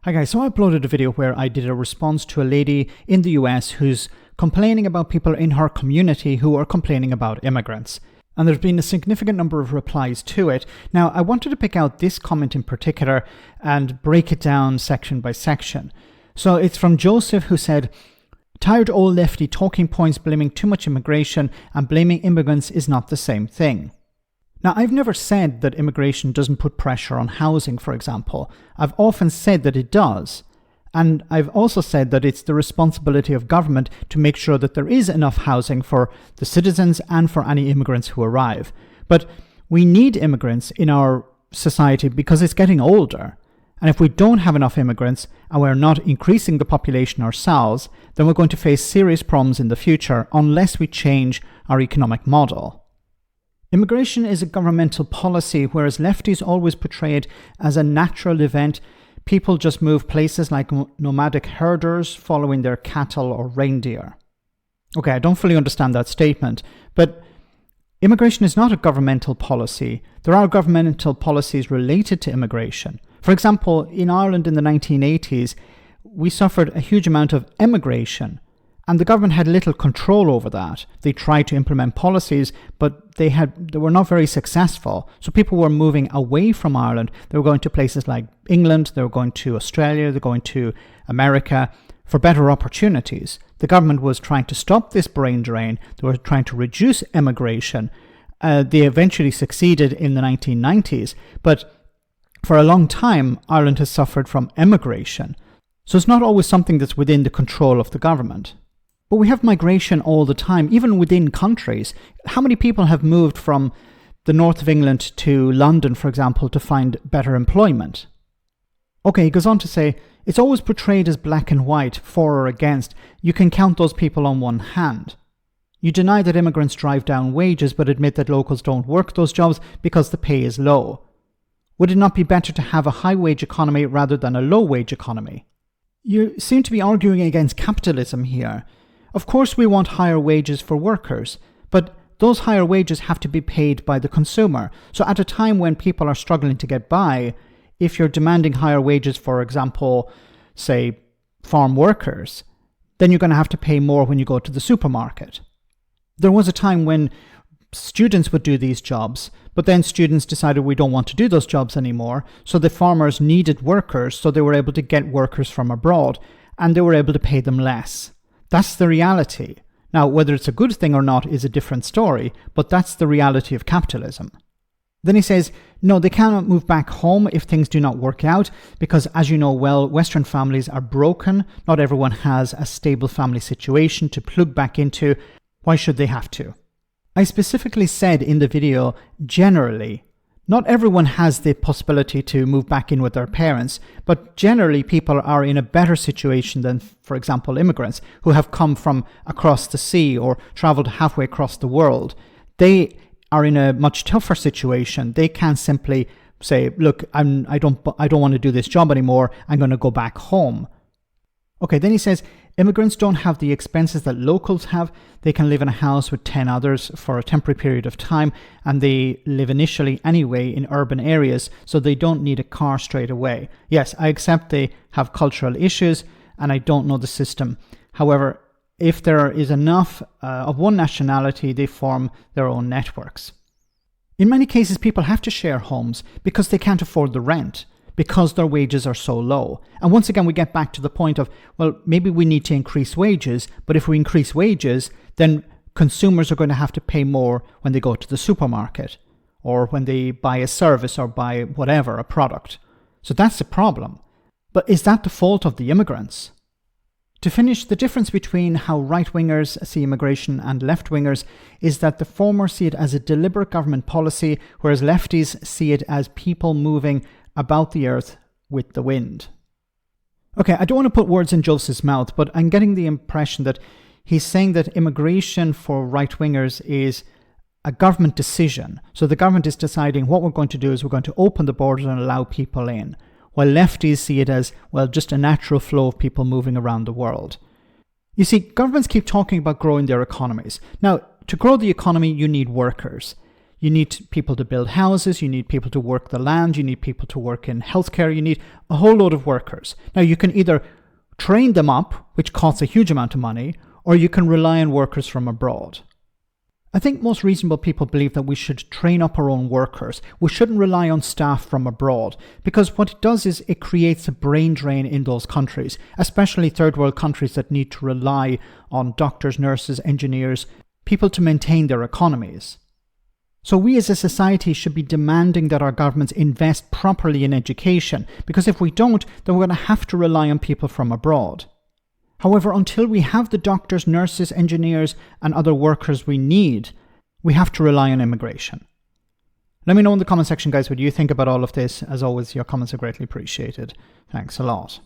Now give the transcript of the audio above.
Hi guys, so I uploaded a video where I did a response to a lady in the US who's complaining about people in her community who are complaining about immigrants. And there's been a significant number of replies to it. Now, I wanted to pick out this comment in particular and break it down section by section. So it's from Joseph, who said, "Tired old lefty talking points blaming too much immigration and blaming immigrants is not the same thing." Now, I've never said that immigration doesn't put pressure on housing, for example. I've often said that it does. And I've also said that it's the responsibility of government to make sure that there is enough housing for the citizens and for any immigrants who arrive. But we need immigrants in our society because it's getting older. And if we don't have enough immigrants and we're not increasing the population ourselves, then we're going to face serious problems in the future unless we change our economic model. Immigration is a governmental policy, whereas lefties always portray it as a natural event. People just move places like nomadic herders following their cattle or reindeer. Okay, I don't fully understand that statement, but immigration is not a governmental policy. There are governmental policies related to immigration. For example, in Ireland in the 1980s, we suffered a huge amount of emigration. And the government had little control over that. They tried to implement policies, but they were not very successful. So people were moving away from Ireland. They were going to places like England, they were going to Australia, they were going to America for better opportunities. The government was trying to stop this brain drain. They were trying to reduce emigration. They eventually succeeded in the 1990s. But for a long time, Ireland has suffered from emigration. So it's not always something that's within the control of the government. But we have migration all the time, even within countries. How many people have moved from the north of England to London, for example, to find better employment? Okay, he goes on to say, it's always portrayed as black and white, for or against. You can count those people on one hand. You deny that immigrants drive down wages, but admit that locals don't work those jobs because the pay is low. Would it not be better to have a high-wage economy rather than a low-wage economy? You seem to be arguing against capitalism here. Of course we want higher wages for workers, but those higher wages have to be paid by the consumer. So at a time when people are struggling to get by, if you're demanding higher wages, for example, say farm workers, then you're going to have to pay more when you go to the supermarket. There was a time when students would do these jobs, but then students decided we don't want to do those jobs anymore, so the farmers needed workers, so they were able to get workers from abroad, and they were able to pay them less. That's the reality. Now, whether it's a good thing or not is a different story, but that's the reality of capitalism. Then he says, no, they cannot move back home if things do not work out, because as you know well, Western families are broken. Not everyone has a stable family situation to plug back into. Why should they have to? I specifically said in the video, generally, not everyone has the possibility to move back in with their parents, but generally people are in a better situation than, for example, immigrants who have come from across the sea or traveled halfway across the world. They are in a much tougher situation. They can't simply say, look, I don't want to do this job anymore. I'm going to go back home. Okay, then he says, immigrants don't have the expenses that locals have. They can live in a house with 10 others for a temporary period of time, and they live initially anyway in urban areas, so they don't need a car straight away. Yes, I accept they have cultural issues, and I don't know the system. However, if there is enough of one nationality, they form their own networks. In many cases, people have to share homes because they can't afford the rent, because their wages are so low. And once again, we get back to the point of, well, maybe we need to increase wages, but if we increase wages, then consumers are going to have to pay more when they go to the supermarket or when they buy a service or buy whatever, a product. So that's the problem. But is that the fault of the immigrants? To finish, the difference between how right-wingers see immigration and left-wingers is that the former see it as a deliberate government policy, whereas lefties see it as people moving about the earth with the wind. Okay, I don't want to put words in Joseph's mouth, but I'm getting the impression that he's saying that immigration for right-wingers is a government decision. So the government is deciding what we're going to do is we're going to open the borders and allow people in, while lefties see it as, well, just a natural flow of people moving around the world. You see, governments keep talking about growing their economies. Now, to grow the economy, you need workers. You need people to build houses, you need people to work the land, you need people to work in healthcare, you need a whole load of workers. Now, you can either train them up, which costs a huge amount of money, or you can rely on workers from abroad. I think most reasonable people believe that we should train up our own workers. We shouldn't rely on staff from abroad, because what it does is it creates a brain drain in those countries, especially third world countries that need to rely on doctors, nurses, engineers, people to maintain their economies. So we as a society should be demanding that our governments invest properly in education, because if we don't, then we're going to have to rely on people from abroad. However, until we have the doctors, nurses, engineers, and other workers we need, we have to rely on immigration. Let me know in the comment section, guys, what you think about all of this. As always, your comments are greatly appreciated. Thanks a lot.